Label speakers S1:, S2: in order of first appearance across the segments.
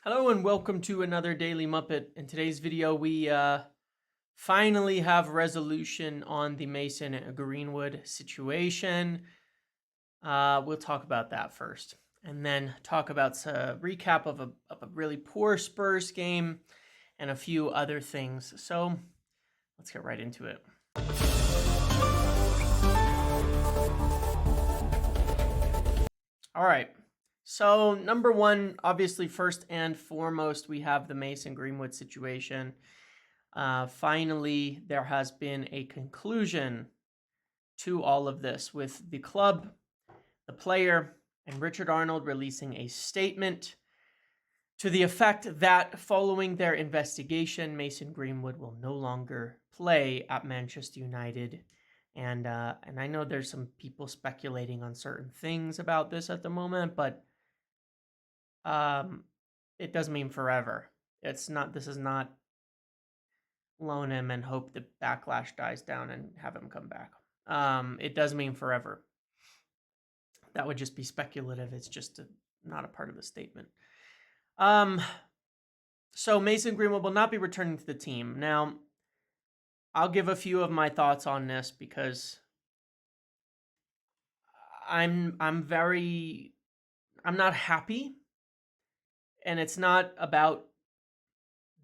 S1: Hello and welcome to another Daily Muppet. In today's video, we finally have resolution on the Mason Greenwood situation. We'll talk about that first, and then talk about a recap of a really poor Spurs game and a few other things. So let's get right into it. All right. So number one, obviously, first and foremost, we have the Mason Greenwood situation. Finally, there has been a conclusion to all of this, with the club, the player, and Richard Arnold releasing a statement to the effect that following their investigation, Mason Greenwood will no longer play at Manchester United. And I know there's some people speculating on certain things about this at the moment, but it doesn't mean forever. This is not loan him and hope the backlash dies down and have him come back. It does mean forever. That would just be speculative. It's just not a part of the statement. So Mason Greenwood will not be returning to the team. Now, I'll give a few of my thoughts on this because I'm not happy, and it's not about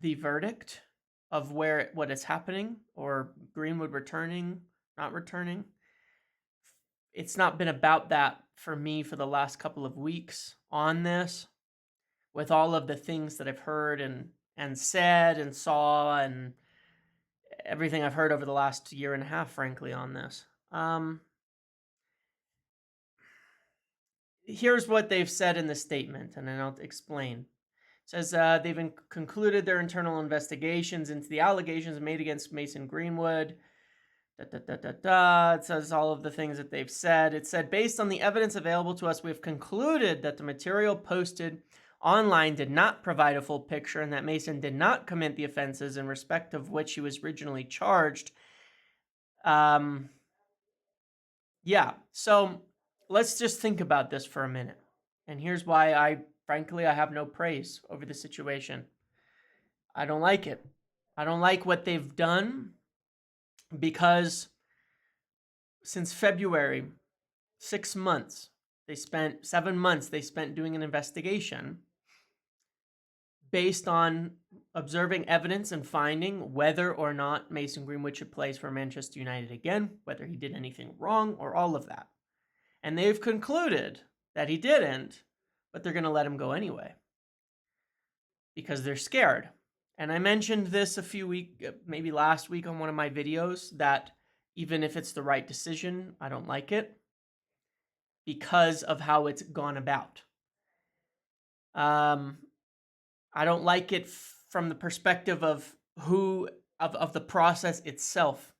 S1: the verdict of what is happening or Greenwood returning, not returning. It's not been about that for me for the last couple of weeks on this, with all of the things that I've heard and said and saw and everything I've heard over the last year and a half, frankly, on this. Here's what they've said in the statement, and then I'll explain. It says they've concluded their internal investigations into the allegations made against Mason Greenwood. It says all of the things that they've said. It said, based on the evidence available to us, we've concluded that the material posted online did not provide a full picture and that Mason did not commit the offenses in respect of which he was originally charged. Yeah, so let's just think about this for a minute. And here's why I have no praise over the situation. I don't like it. I don't like what they've done, because since February, 6 months, 7 months they spent doing an investigation based on observing evidence and finding whether or not Mason Greenwood should play for Manchester United again, whether he did anything wrong or all of that. And they've concluded that he didn't, but they're going to let him go anyway because they're scared. And I mentioned this maybe last week on one of my videos, that even if it's the right decision, I don't like it because of how it's gone about. I don't like it from the perspective of the process itself.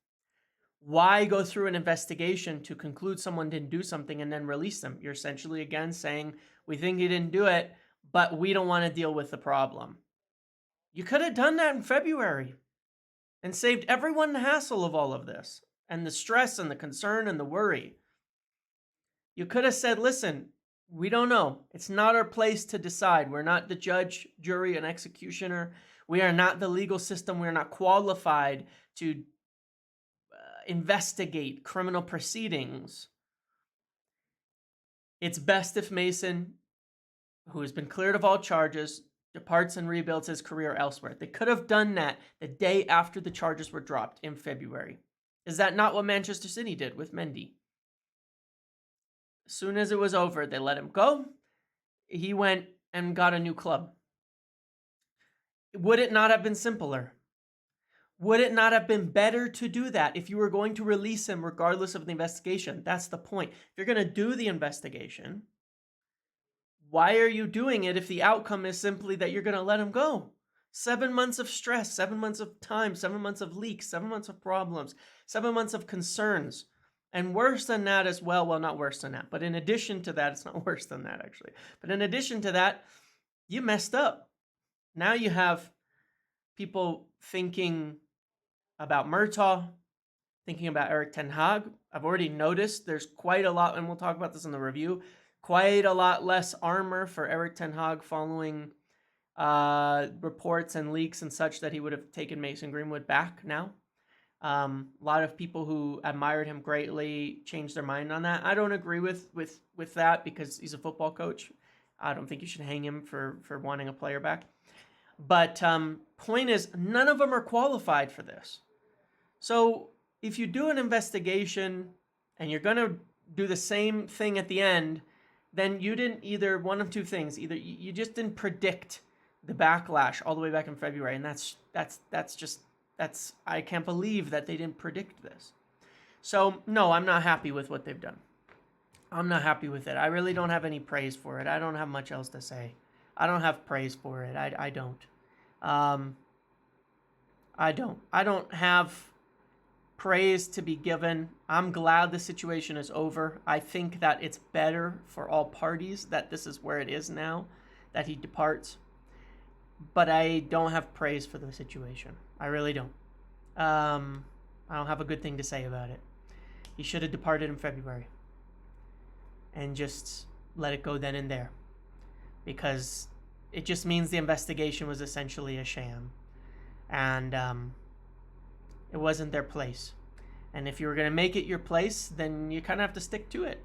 S1: Why go through an investigation to conclude someone didn't do something and then release them? You're essentially, again, saying, we think he didn't do it, but we don't want to deal with the problem. You could have done that in February and saved everyone the hassle of all of this and the stress and the concern and the worry. You could have said, listen, we don't know. It's not our place to decide. We're not the judge, jury, and executioner. We are not the legal system. We are not qualified to investigate criminal proceedings. It's best if Mason, who has been cleared of all charges, departs and rebuilds his career elsewhere. They could have done that the day after the charges were dropped in February. Is that not what Manchester City did with Mendy? As soon as it was over, they let him go. He went and got a new club. Would it not have been simpler? Would it not have been better to do that if you were going to release him regardless of the investigation? That's the point. If you're going to do the investigation, why are you doing it if the outcome is simply that you're going to let him go? 7 months of stress, 7 months of time, 7 months of leaks, 7 months of problems, 7 months of concerns. And worse than that as well, not worse than that, but in addition to that, it's not worse than that actually. But in addition to that, you messed up. Now you have people thinking about Murtaugh, thinking about Erik ten Hag. I've already noticed there's quite a lot, and we'll talk about this in the review, quite a lot less armor for Erik ten Hag following reports and leaks and such that he would have taken Mason Greenwood back now. A lot of people who admired him greatly changed their mind on that. I don't agree with that because he's a football coach. I don't think you should hang him for wanting a player back. But point is, none of them are qualified for this. So if you do an investigation and you're going to do the same thing at the end, then you didn't either one of two things. Either you just didn't predict the backlash all the way back in February, and that's I can't believe that they didn't predict this. So no, I'm not happy with what they've done. I'm not happy with it. I really don't have any praise for it. I don't have much else to say. I don't have praise for it. I don't. I don't have praise to be given. I'm glad the situation is over. I think that it's better for all parties that this is where it is now, that he departs. But I don't have praise for the situation. I really don't. I don't have a good thing to say about it. He should have departed in February and just let it go then and there, because it just means the investigation was essentially a sham, and it wasn't their place. And if you were going to make it your place, then you kind of have to stick to it.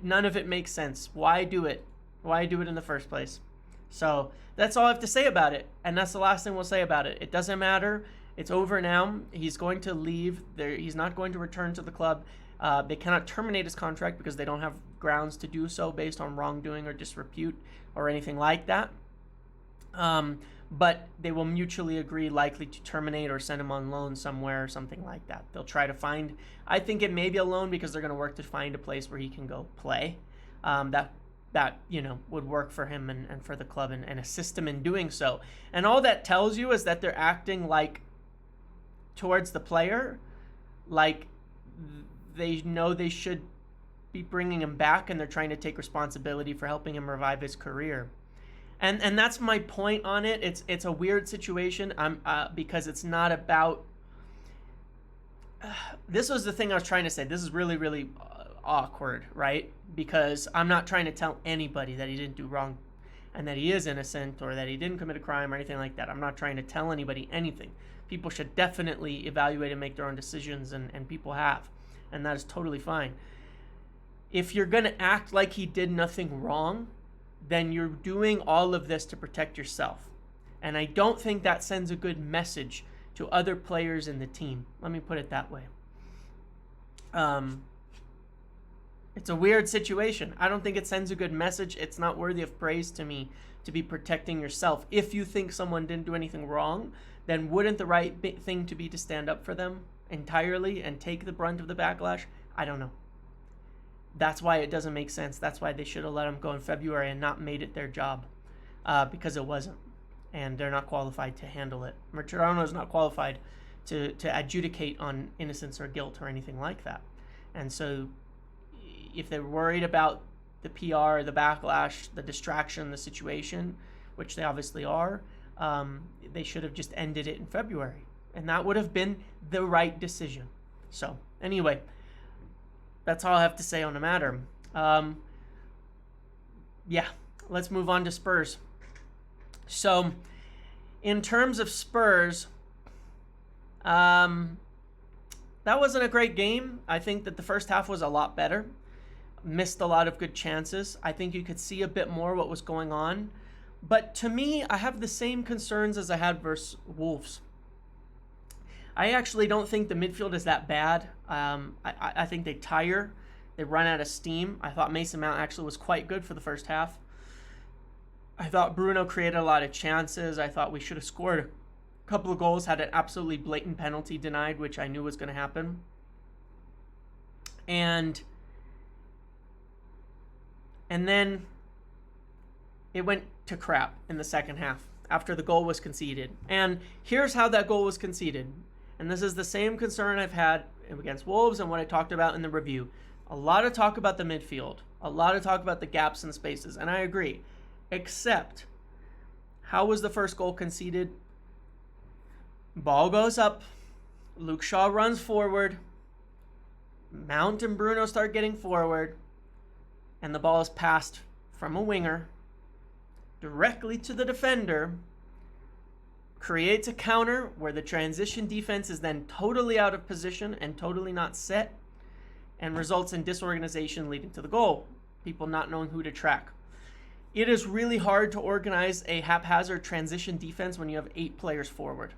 S1: None of it makes sense. Why do it? Why do it in the first place? So that's all I have to say about it. And that's the last thing we'll say about it. It doesn't matter. It's over now. He's going to leave. He's not going to return to the club. They cannot terminate his contract because they don't have grounds to do so based on wrongdoing or disrepute or anything like that. But they will mutually agree likely to terminate or send him on loan somewhere or something like that. They'll try to find, I think it may be a loan because they're going to work to find a place where he can go play. That would work for him and for the club and assist him in doing so. And all that tells you is that they're acting like towards the player, like they know they should be bringing him back, and they're trying to take responsibility for helping him revive his career. And that's my point on it. It's a weird situation. Because it's not about. This was the thing I was trying to say. This is really, really awkward, right? Because I'm not trying to tell anybody that he didn't do wrong, and that he is innocent, or that he didn't commit a crime or anything like that. I'm not trying to tell anybody anything. People should definitely evaluate and make their own decisions, and people have, and that is totally fine. If you're going to act like he did nothing wrong, then you're doing all of this to protect yourself. And I don't think that sends a good message to other players in the team. Let me put it that way. It's a weird situation. I don't think it sends a good message. It's not worthy of praise to me to be protecting yourself. If you think someone didn't do anything wrong, then wouldn't the right thing to be to stand up for them entirely and take the brunt of the backlash? I don't know. That's why it doesn't make sense. That's why they should have let him go in February and not made it their job, because it wasn't. And they're not qualified to handle it. Maturano is not qualified to adjudicate on innocence or guilt or anything like that. And so if they're worried about the PR, the backlash, the distraction, the situation, which they obviously are, they should have just ended it in February. And that would have been the right decision. So anyway, that's all I have to say on the matter. Let's move on to Spurs. So in terms of Spurs, that wasn't a great game. I think that the first half was a lot better. Missed a lot of good chances. I think you could see a bit more what was going on. But to me, I have the same concerns as I had versus Wolves. I actually don't think the midfield is that bad. I think they tire. They run out of steam. I thought Mason Mount actually was quite good for the first half. I thought Bruno created a lot of chances. I thought we should have scored a couple of goals, had an absolutely blatant penalty denied, which I knew was going to happen. And then it went to crap in the second half after the goal was conceded. And here's how that goal was conceded. And this is the same concern I've had against Wolves and what I talked about in the review. A lot of talk about the midfield. A lot of talk about the gaps and spaces. And I agree. Except, how was the first goal conceded? Ball goes up. Luke Shaw runs forward. Mount and Bruno start getting forward. And the ball is passed from a winger directly to the defender, creates a counter where the transition defense is then totally out of position and totally not set, and results in disorganization leading to the goal. People not knowing who to track. It is really hard to organize a haphazard transition defense when you have 8 players forward.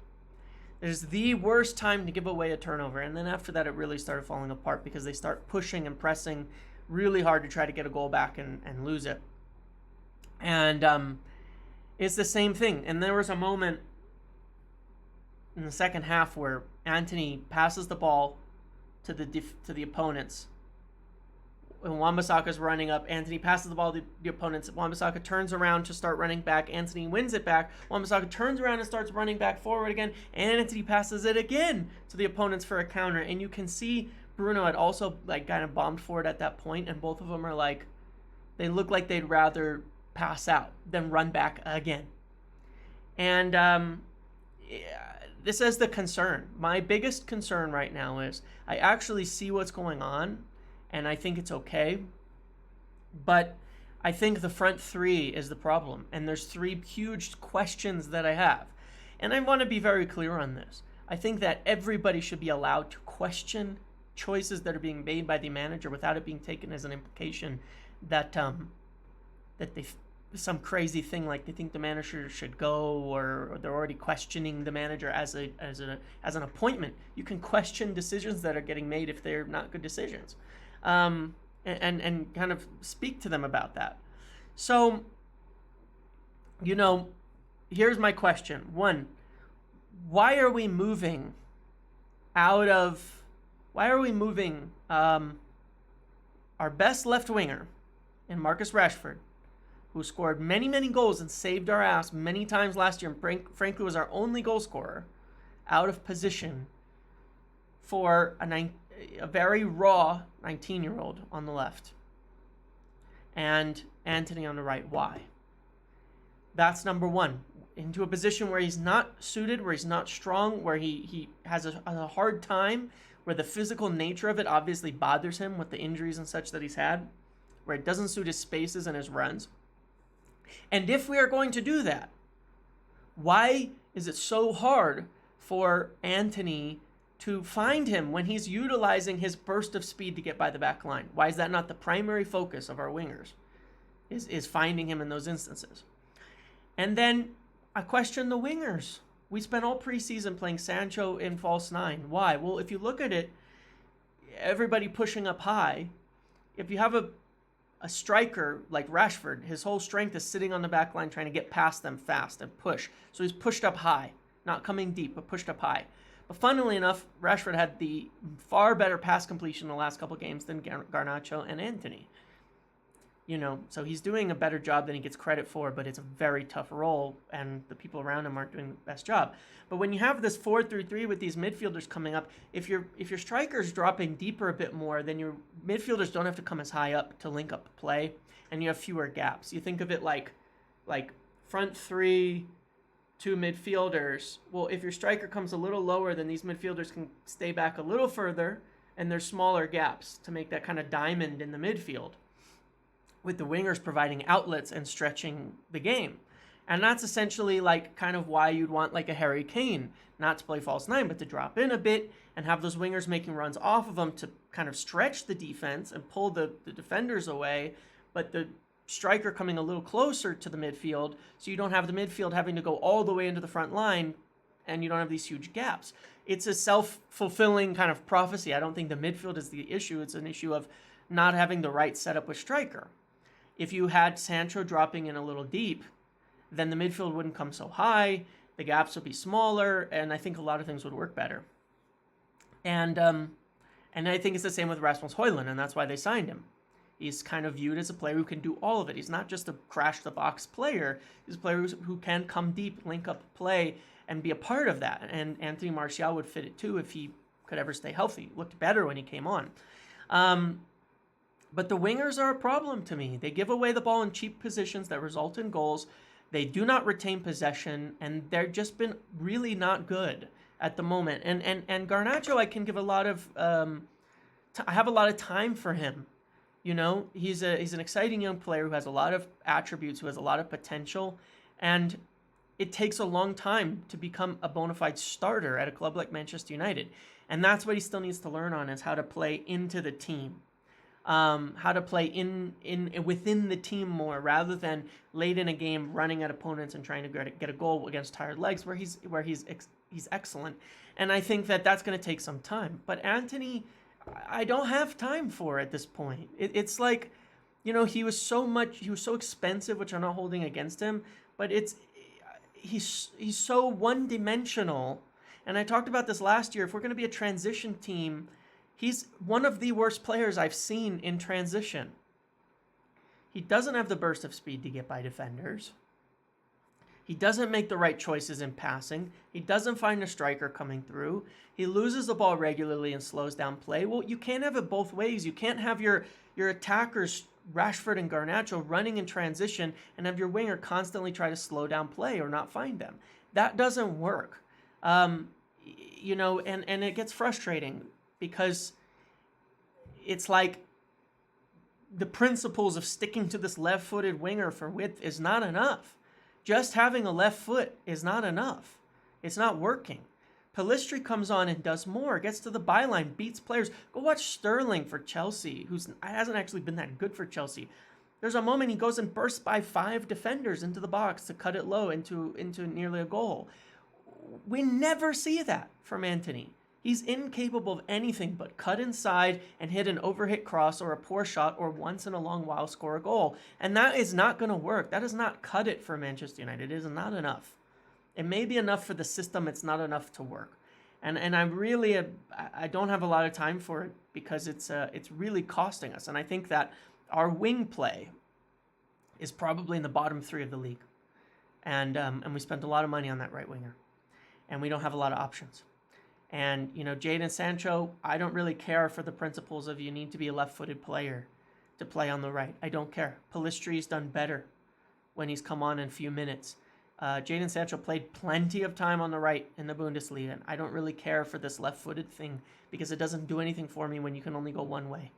S1: It is the worst time to give away a turnover, and then after that it really started falling apart because they start pushing and pressing really hard to try to get a goal back and lose it. And it's the same thing. And there was a moment in the second half where Antony passes the ball to the opponents. When Wan-Bissaka's running up, Antony passes the ball to the opponents. Wan-Bissaka turns around to start running back. Antony wins it back. Wan-Bissaka turns around and starts running back forward again. And Antony passes it again to the opponents for a counter. And you can see Bruno had also kind of bombed forward at that point, and both of them are they look like they'd rather pass out than run back again. And this is the concern. My biggest concern right now is I actually see what's going on, and I think it's okay. But I think the front 3 is the problem, and there's 3 huge questions that I have. And I want to be very clear on this. I think that everybody should be allowed to question choices that are being made by the manager without it being taken as an implication that they some crazy thing like they think the manager should go, or they're already questioning the manager as an appointment. You can question decisions that are getting made if they're not good decisions, and kind of speak to them about that. So, here's my question. 1, why are we moving our best left winger in Marcus Rashford, who scored many, many goals and saved our ass many times last year, and frankly was our only goal scorer, out of position for a very raw 19-year-old on the left, and Antony on the right? Why? That's number 1. Into a position where he's not suited, where he's not strong, where he has a hard time, where the physical nature of it obviously bothers him with the injuries and such that he's had, where it doesn't suit his spaces and his runs. And if we are going to do that, why is it so hard for Antony to find him when he's utilizing his burst of speed to get by the back line? Why is that not the primary focus of our wingers, is finding him in those instances? And then I question the wingers. We spent all preseason playing Sancho in false 9. Why? Well, if you look at it, everybody pushing up high. If you have a striker like Rashford, his whole strength is sitting on the back line trying to get past them fast and push. So he's pushed up high, not coming deep, but pushed up high. But funnily enough, Rashford had the far better pass completion in the last couple games than Garnacho and Antony. So he's doing a better job than he gets credit for, but it's a very tough role, and the people around him aren't doing the best job. But when you have this 4-3-3 with these midfielders coming up, if your striker's dropping deeper a bit more, then your midfielders don't have to come as high up to link up the play, and you have fewer gaps. You think of it like front 3, 2 midfielders. Well, if your striker comes a little lower, then these midfielders can stay back a little further, and there's smaller gaps to make that kind of diamond in the midfield, with the wingers providing outlets and stretching the game. And that's essentially kind of why you'd want a Harry Kane not to play false 9, but to drop in a bit and have those wingers making runs off of them to kind of stretch the defense and pull the defenders away, but the striker coming a little closer to the midfield, so you don't have the midfield having to go all the way into the front line, and you don't have these huge gaps. It's a self-fulfilling kind of prophecy. I don't think the midfield is the issue. It's an issue of not having the right setup with striker. If you had Sancho dropping in a little deep, then the midfield wouldn't come so high, the gaps would be smaller, and I think a lot of things would work better. And I think it's the same with Rasmus Højlund, and that's why they signed him. He's kind of viewed as a player who can do all of it. He's not just a crash-the-box player. He's a player who can come deep, link up play, and be a part of that. And Anthony Martial would fit it too if he could ever stay healthy. Looked better when he came on. But the wingers are a problem to me. They give away the ball in cheap positions that result in goals. They do not retain possession, and they've just been really not good at the moment. And Garnacho, I can give a lot of I have a lot of time for him. You know, he's an exciting young player who has a lot of attributes, who has a lot of potential, and it takes a long time to become a bona fide starter at a club like Manchester United. And that's what he still needs to learn on, is how to play into the team. How to play in within the team more, rather than late in a game running at opponents and trying to get a goal against tired legs, where he's excellent. And I think that that's going to take some time. But Antony, I don't have time for at this point. It's like, you know, he was so expensive, which I'm not holding against him, but he's so one-dimensional. And I talked about this last year. If we're going to be a transition team, he's one of the worst players I've seen in transition. He doesn't have the burst of speed to get by defenders. He doesn't make the right choices in passing. He doesn't find a striker coming through. He loses the ball regularly and slows down play. Well, you can't have it both ways. You can't have your attackers, Rashford and Garnacho, running in transition and have your winger constantly try to slow down play or not find them. That doesn't work. You know, and it gets frustrating, because it's like the principles of sticking to this left-footed winger for width is not enough. Just having a left foot is not enough. It's not working. Pellistri comes on and does more, gets to the byline, beats players. Go watch Sterling for Chelsea, who hasn't actually been that good for Chelsea. There's a moment he goes and bursts by 5 defenders into the box to cut it low into nearly a goal. We never see that from Antony. He's incapable of anything but cut inside and hit an overhit cross or a poor shot, or once in a long while score a goal. And that is not going to work. That does not cut it for Manchester United. It is not enough. It may be enough for the system. It's not enough to work. And I don't have a lot of time for it, because it's really costing us. And I think that our wing play is probably in the bottom 3 of the league. And we spent a lot of money on that right winger. And we don't have a lot of options. And, you know, Jadon Sancho, I don't really care for the principles of you need to be a left-footed player to play on the right. I don't care. Pellistri's done better when he's come on in a few minutes. Jadon Sancho played plenty of time on the right in the Bundesliga, and I don't really care for this left-footed thing, because it doesn't do anything for me when you can only go one way.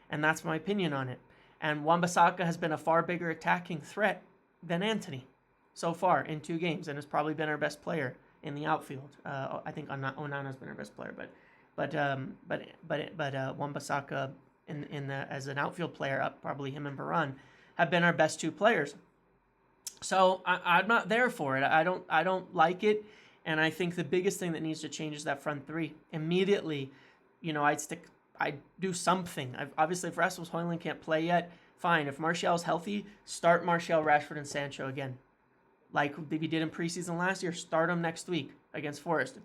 S1: And that's my opinion on it. And Wan-Bissaka has been a far bigger attacking threat than Antony so far in 2 games, and has probably been our best player in the outfield. I think Onana's been our best player, but Wan-Bissaka as an outfield player, up probably him and Varane, have been our best 2 players. So I'm not there for it. I don't like it, and I think the biggest thing that needs to change is that front 3 immediately. You know, I'd do something. Obviously, if Rasmus Højlund can't play yet, fine. If Martial's healthy, start Martial, Rashford, and Sancho again. Like we did in preseason last year, start them next week against Forest.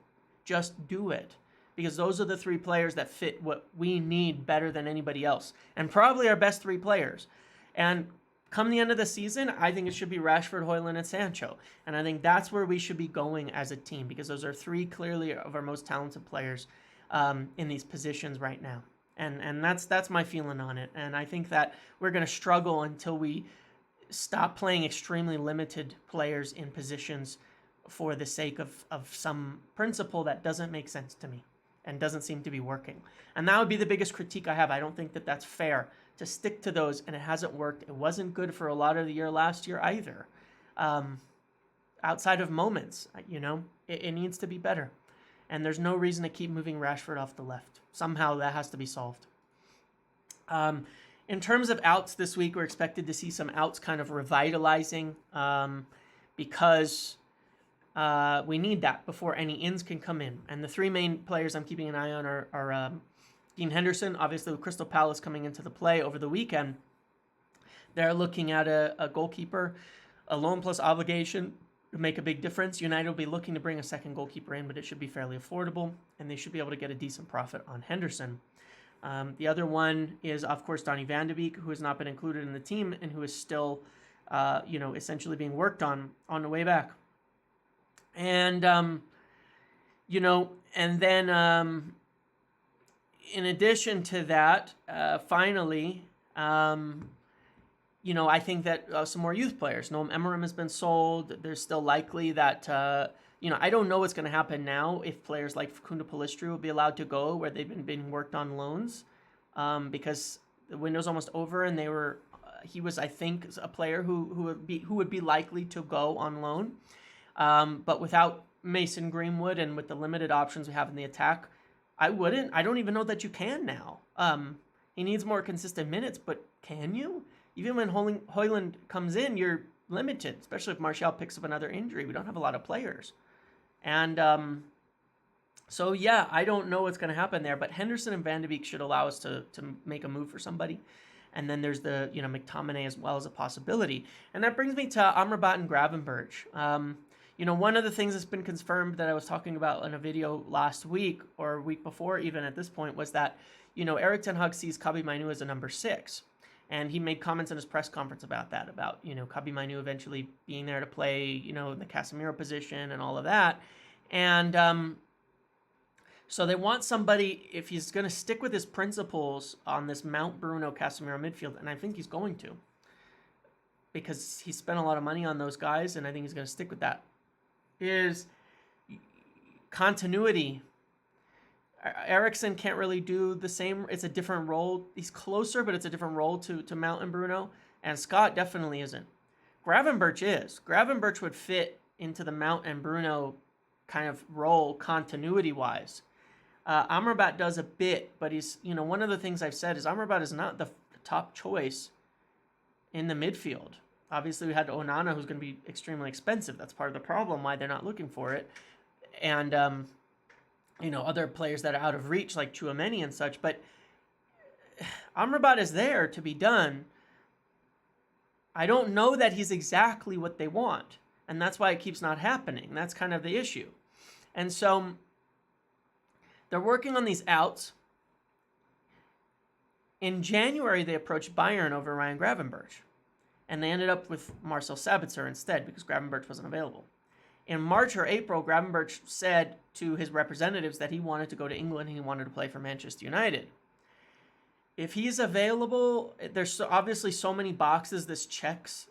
S1: Just do it. Because those are the 3 players that fit what we need better than anybody else. And probably our best 3 players. And come the end of the season, I think it should be Rashford, Højlund, and Sancho. And I think that's where we should be going as a team. Because those are 3 clearly of our most talented players in these positions right now. And that's my feeling on it. And I think that we're going to struggle until we stop playing extremely limited players in positions for the sake of some principle that doesn't make sense to me and doesn't seem to be working. And that would be the biggest critique I have. I don't think that that's fair to stick to those, and it hasn't worked. It wasn't good for a lot of the year last year either. Outside of moments, you know, it needs to be better. And there's no reason to keep moving Rashford off the left. Somehow that has to be solved. In terms of outs this week, we're expected to see some outs kind of revitalizing because we need that before any ins can come in. And the 3 main players I'm keeping an eye on are Dean Henderson, obviously with Crystal Palace coming into the play over the weekend. They're looking at a goalkeeper. A loan plus obligation would make a big difference. United will be looking to bring a second goalkeeper in, but it should be fairly affordable, and they should be able to get a decent profit on Henderson. The other one is, of course, Donny van de Beek, who has not been included in the team and who is still, essentially being worked on the way back. And, and then in addition to that, finally, I think that some more youth players. Noam Emeram has been sold. There's still likely that, I don't know what's going to happen now if players like Facundo Pellistri will be allowed to go where they've been being worked on loans, because The window's almost over, and he was, I think, a player who would be likely to go on loan. But without Mason Greenwood and with the limited options we have in the attack, I don't even know that you can now. He needs more consistent minutes, but can you? Even when Højlund comes in, you're limited, especially if Martial picks up another injury. We don't have a lot of players. And so, yeah, I don't know what's going to happen there, but Henderson and Van de Beek should allow us to make a move for somebody. And then there's the, McTominay as well as a possibility. And that brings me to Amrabat and Gravenberch. One of the things that's been confirmed that I was talking about in a video last week or week before, even at this point, was that, Erik ten Hag sees Kabi Mainoo as a number 6. And he made comments in his press conference about that, about, Kabi Mainoo eventually being there to play, in the Casemiro position and all of that. And so they want somebody, if he's going to stick with his principles on this Mount Bruno Casemiro midfield, and I think he's going to, because he spent a lot of money on those guys, and I think he's going to stick with that, is continuity. Eriksen can't really do the same. It's a different role. He's closer, but it's a different role to Mount and Bruno. And Scott definitely isn't. Gravenberch is. Gravenberch would fit into the Mount and Bruno kind of role continuity-wise. Amrabat does a bit, but he's, one of the things I've said is Amrabat is not the top choice in the midfield. Obviously, we had Onana, who's going to be extremely expensive. That's part of the problem, why they're not looking for it. And, other players that are out of reach, like Tchouaméni and such. But Amrabat is there to be done. I don't know that he's exactly what they want. And that's why it keeps not happening. That's kind of the issue. And so they're working on these outs. In January, they approached Bayern over Ryan Gravenberch. And they ended up with Marcel Sabitzer instead because Gravenberch wasn't available. In March or April, Gravenberch said to his representatives that he wanted to go to England and he wanted to play for Manchester United. If he's available, there's obviously so many boxes this checks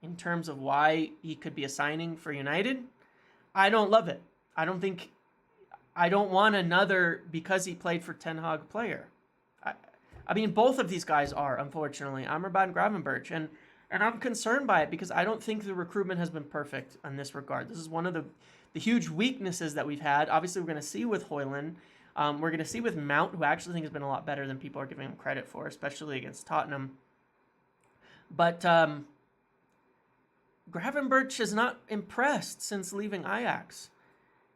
S1: in terms of why he could be a signing for United. I don't love it. I don't want another because he played for Ten Hag player. I mean, both of these guys are, unfortunately, Amrabat and Gravenberch. And I'm concerned by it because I don't think the recruitment has been perfect in this regard. This is one of the huge weaknesses that we've had. Obviously, we're going to see with Højlund. We're going to see with Mount, who I actually think has been a lot better than people are giving him credit for, especially against Tottenham. But Gravenberch is not impressed since leaving Ajax.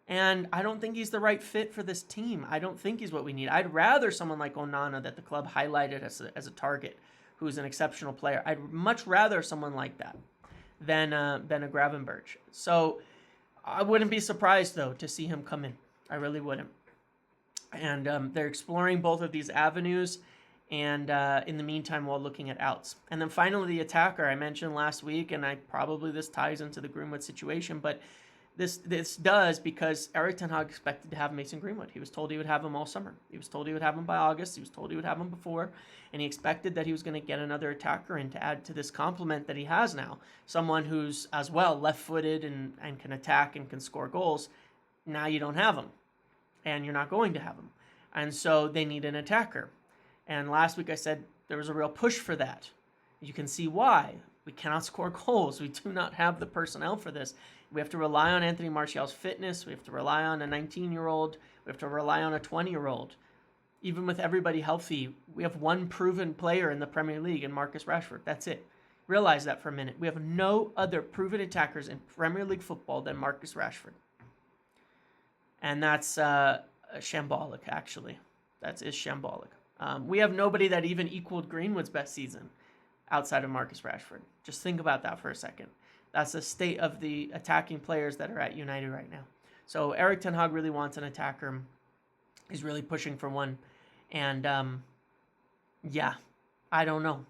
S1: And I don't think he's the right fit for this team. I don't think he's what we need. I'd rather someone like Onana that the club highlighted as a target, who's an exceptional player. I'd much rather someone like that than a Gravenberch. So I wouldn't be surprised, though, to see him come in. I really wouldn't. And they're exploring both of these avenues, and in the meantime, while looking at outs. And then finally, the attacker I mentioned last week, and this ties into the Greenwood situation, but this does because Erik ten Hag expected to have Mason Greenwood. He was told he would have him all summer. He was told he would have him by August. He was told he would have him before. And he expected that he was going to get another attacker in to add to this complement that he has now. Someone who's as well left-footed and can attack and can score goals. Now you don't have him. And you're not going to have him. And so they need an attacker. And last week I said there was a real push for that. You can see why. We cannot score goals. We do not have the personnel for this. We have to rely on Anthony Martial's fitness. We have to rely on a 19-year-old. We have to rely on a 20-year-old. Even with everybody healthy, we have one proven player in the Premier League in Marcus Rashford. That's it. Realize that for a minute. We have no other proven attackers in Premier League football than Marcus Rashford. And that's shambolic, actually. That is shambolic. We have nobody that even equaled Greenwood's best season outside of Marcus Rashford. Just think about that for a second. That's the state of the attacking players that are at United right now. So Erik ten Hag really wants an attacker. He's really pushing for one. And, yeah, I don't know.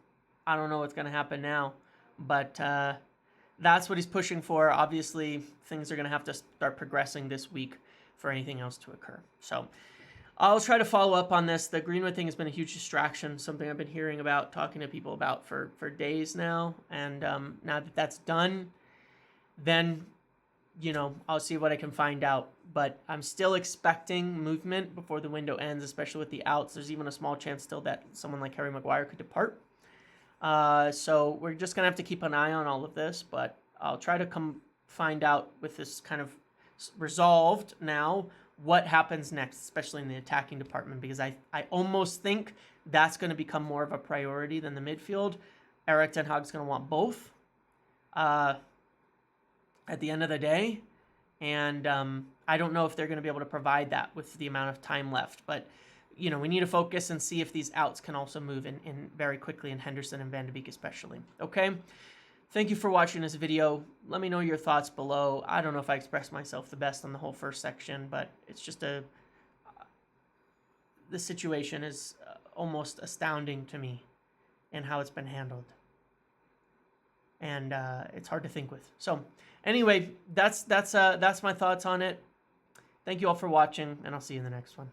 S1: I don't know what's going to happen now. But that's what he's pushing for. Obviously, things are going to have to start progressing this week for anything else to occur. So I'll try to follow up on this. The Greenwood thing has been a huge distraction, something I've been hearing about, talking to people about for days now. And now that that's done, then you know, I'll see what I can find out. But I'm still expecting movement before the window ends, especially with the outs. There's even a small chance still that someone like Harry Maguire could depart. So we're just going to have to keep an eye on all of this. But I'll try to find out with this kind of resolved now what happens next, especially in the attacking department, because I almost think that's going to become more of a priority than the midfield. Erik ten Hag's going to want both at the end of the day. And I don't know if they're going to be able to provide that with the amount of time left. But, you know, we need to focus and see if these outs can also move in very quickly, in Henderson and Van de Beek especially. Okay? Thank you for watching this video. Let me know your thoughts below. I don't know if I expressed myself the best on the whole first section, but it's just the situation is almost astounding to me in how it's been handled. And it's hard to think with. So anyway, that's my thoughts on it. Thank you all for watching, and I'll see you in the next one.